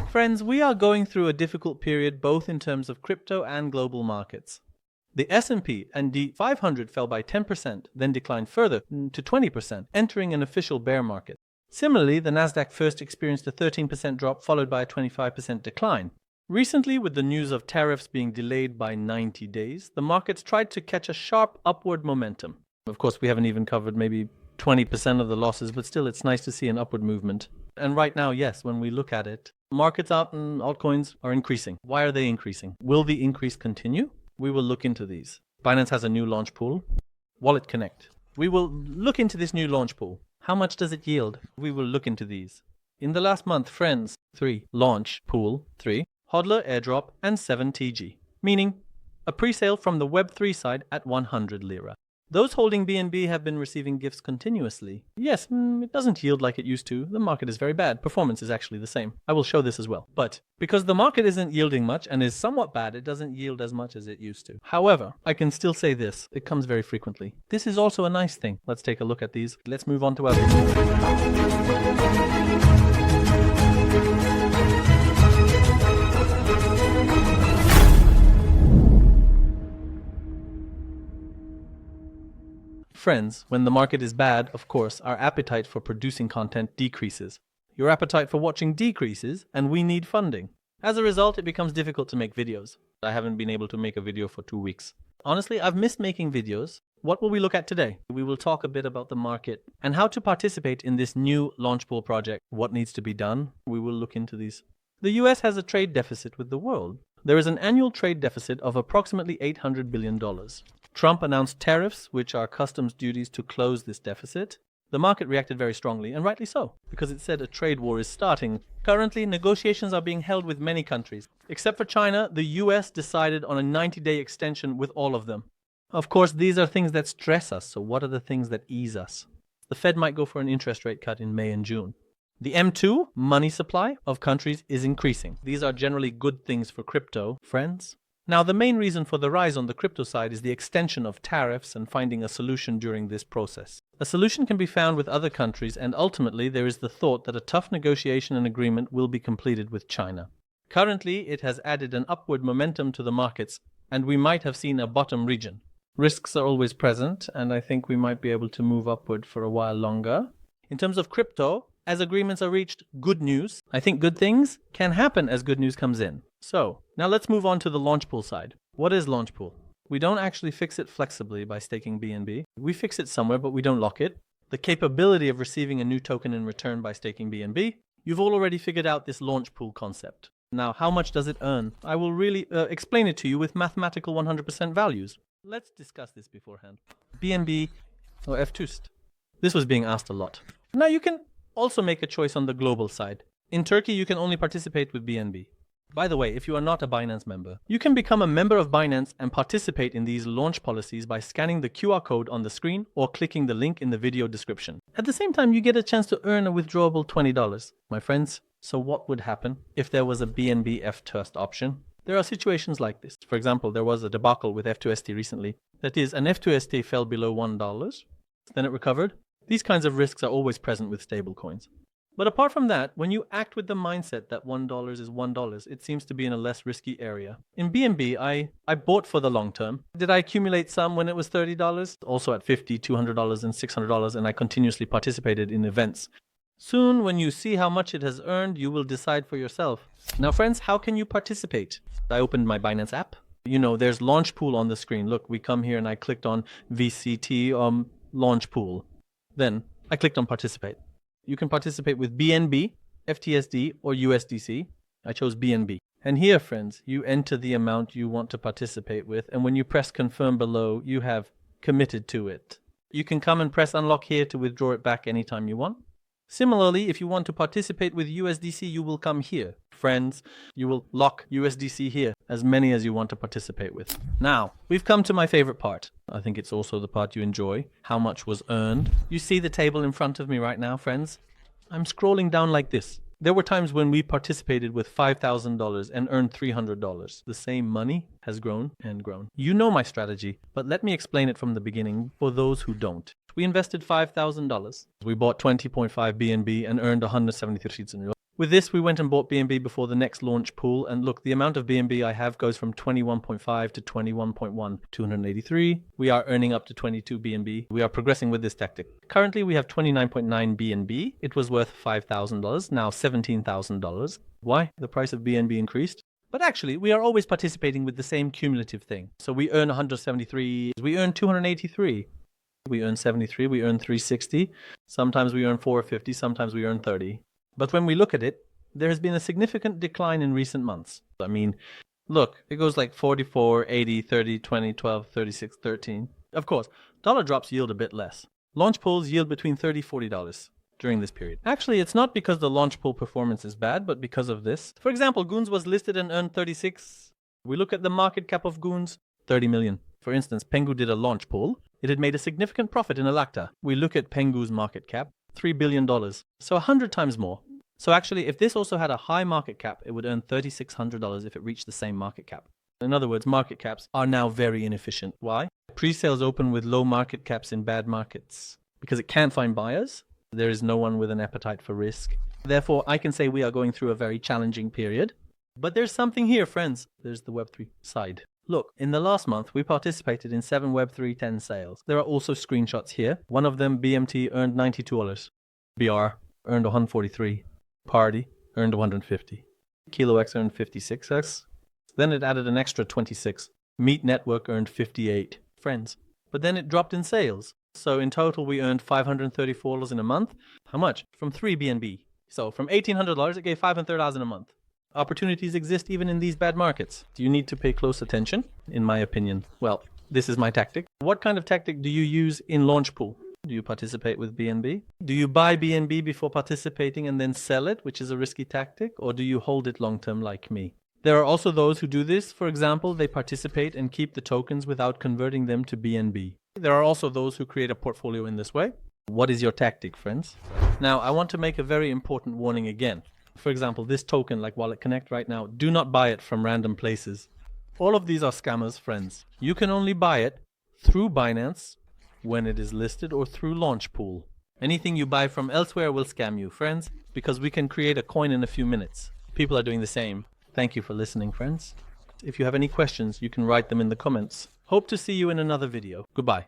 Friends, we are going through a difficult period both in terms of crypto and global markets. The S&P and the 500 fell by 10%, then declined further to 20%, entering an official bear market. Similarly, the Nasdaq first experienced a 13% drop followed by a 25% decline. Recently, with the news of tariffs being delayed by 90 days, the markets tried to catch a sharp upward momentum. Of course, we haven't even covered maybe 20% of the losses, but still it's nice to see an upward movement. And right now, yes, when we look at it, markets out and altcoins are increasing. Why are they increasing? Will the increase continue? We will look into these. Binance has a new launch pool, WalletConnect. We will look into this new launch pool. How much does it yield? We will look into these. In the last month, friends, 3, launch pool, 3, hodler, airdrop, and 7 TG, meaning a pre-sale from the Web3 side at 100 lira. Those holding BNB have been receiving gifts continuously. Yes, it doesn't yield like it used to. The market is very bad. Performance is actually the same. I will show this as well. But because the market isn't yielding much and is somewhat bad, it doesn't yield as much as it used to. However, I can still say this. It comes very frequently. This is also a nice thing. Let's take a look at these. Let's move on to our Friends, when the market is bad, of course, our appetite for producing content decreases. Your appetite for watching decreases, and we need funding. As a result, it becomes difficult to make videos. I haven't been able to make a video for 2 weeks. Honestly, I've missed making videos. What will we look at today? We will talk a bit about the market and how to participate in this new Launchpool project. What needs to be done? We will look into these. The US has a trade deficit with the world. There is an annual trade deficit of approximately $800 billion. Trump announced tariffs, which are customs duties, to close this deficit. The market reacted very strongly, and rightly so, because it said a trade war is starting. Currently, negotiations are being held with many countries. Except for China, the US decided on a 90-day extension with all of them. Of course, these are things that stress us, so what are the things that ease us? The Fed might go for an interest rate cut in May and June. The M2, money supply, of countries is increasing. These are generally good things for crypto, friends. Now, the main reason for the rise on the crypto side is the extension of tariffs and finding a solution during this process. A solution can be found with other countries, and ultimately there is the thought that a tough negotiation and agreement will be completed with China. Currently, it has added an upward momentum to the markets, and we might have seen a bottom region. Risks are always present, and I think we might be able to move upward for a while longer. In terms of crypto, as agreements are reached, good news. I think good things can happen as good news comes in. So, now let's move on to the Launchpool side. What is Launchpool? We don't actually fix it flexibly by staking BNB. We fix it somewhere, but we don't lock it. The capability of receiving a new token in return by staking BNB. You've already figured out this Launchpool concept. Now, how much does it earn? I will really explain it to you with mathematical 100% values. Let's discuss this beforehand. BNB or FTUST. This was being asked a lot. Now, you can also make a choice on the global side. In Turkey, you can only participate with BNB. By the way, if you are not a Binance member, you can become a member of Binance and participate in these launch policies by scanning the QR code on the screen or clicking the link in the video description. At the same time, you get a chance to earn a withdrawable $20. My friends, so what would happen if there was a BNB FTUST option? There are situations like this. For example, there was a debacle with F2ST recently. That is, an F2ST fell below $1, then it recovered. These kinds of risks are always present with stablecoins. But apart from that, when you act with the mindset that $1 is $1, it seems to be in a less risky area. In BNB, I bought for the long term. Did I accumulate some when it was $30? Also at $50, $200, and $600, and I continuously participated in events. Soon, when you see how much it has earned, you will decide for yourself. Now, friends, how can you participate? I opened my Binance app. You know, there's Launchpool on the screen. Look, we come here and I clicked on VCT Launchpool. Then I clicked on participate. You can participate with BNB, FTSD, or USDC. I chose BNB. And here, friends, you enter the amount you want to participate with. And when you press confirm below, you have committed to it. You can come and press unlock here to withdraw it back anytime you want. Similarly, if you want to participate with USDC, you will come here. Friends, you will lock USDC here, as many as you want to participate with. Now, we've come to my favorite part. I think it's also the part you enjoy. How much was earned? You see the table in front of me right now, friends? I'm scrolling down like this. There were times when we participated with $5,000 and earned $300. The same money has grown and grown. You know my strategy, but let me explain it from the beginning for those who don't. We invested $5,000. We bought 20.5 BNB and earned 173. With this, we went and bought BNB before the next launch pool, and look, the amount of BNB I have goes from 21.5 to 21.1, 283. We are earning up to 22 BNB. We are progressing with this tactic. Currently, we have 29.9 BNB. It was worth $5,000, now $17,000. Why? The price of BNB increased. But actually, we are always participating with the same cumulative thing. So we earn 173, we earn 283. We earn 73, we earn 360. Sometimes we earn 450, sometimes we earn 30. But when we look at it, there has been a significant decline in recent months. I mean, look, it goes like 44, 80, 30, 20, 12, 36, 13. Of course, dollar drops yield a bit less. Launch pools yield between $30, $40 during this period. Actually, it's not because the launch pool performance is bad, but because of this. For example, Goons was listed and earned 36. We look at the market cap of Goons, 30 million. For instance, Pengu did a launch pool. It had made a significant profit in Alacta. We look at Pengu's market cap, $3 billion. So 100 times more. So actually, if this also had a high market cap, it would earn $3,600 if it reached the same market cap. In other words, market caps are now very inefficient. Why? Pre-sales open with low market caps in bad markets. Because it can't find buyers. There is no one with an appetite for risk. Therefore, I can say we are going through a very challenging period. But there's something here, friends. There's the Web3 side. Look, in the last month, we participated in 7 Web3 10 sales. There are also screenshots here. One of them, BMT, earned $92. BR earned 143. Party earned 150. KiloX earned 56x. Then it added an extra 26. Meet Network earned 58. Friends. But then it dropped in sales. So in total, we earned $534 in a month. How much? From 3 BNB. So from $1,800, it gave $530 in a month. Opportunities exist even in these bad markets. Do you need to pay close attention? In my opinion, well, this is my tactic. What kind of tactic do you use in Launchpool? Do you participate with BNB? Do you buy BNB before participating and then sell it, which is a risky tactic? Or do you hold it long term like me? There are also those who do this. For example, they participate and keep the tokens without converting them to BNB. There are also those who create a portfolio in this way. What is your tactic, friends? Now, I want to make a very important warning again. For example, this token like WalletConnect right now, do not buy it from random places. All of these are scammers, friends. You can only buy it through Binance when it is listed or through Launchpool. Anything you buy from elsewhere will scam you, friends, because we can create a coin in a few minutes. People are doing the same. Thank you for listening, friends. If you have any questions, you can write them in the comments. Hope to see you in another video. Goodbye.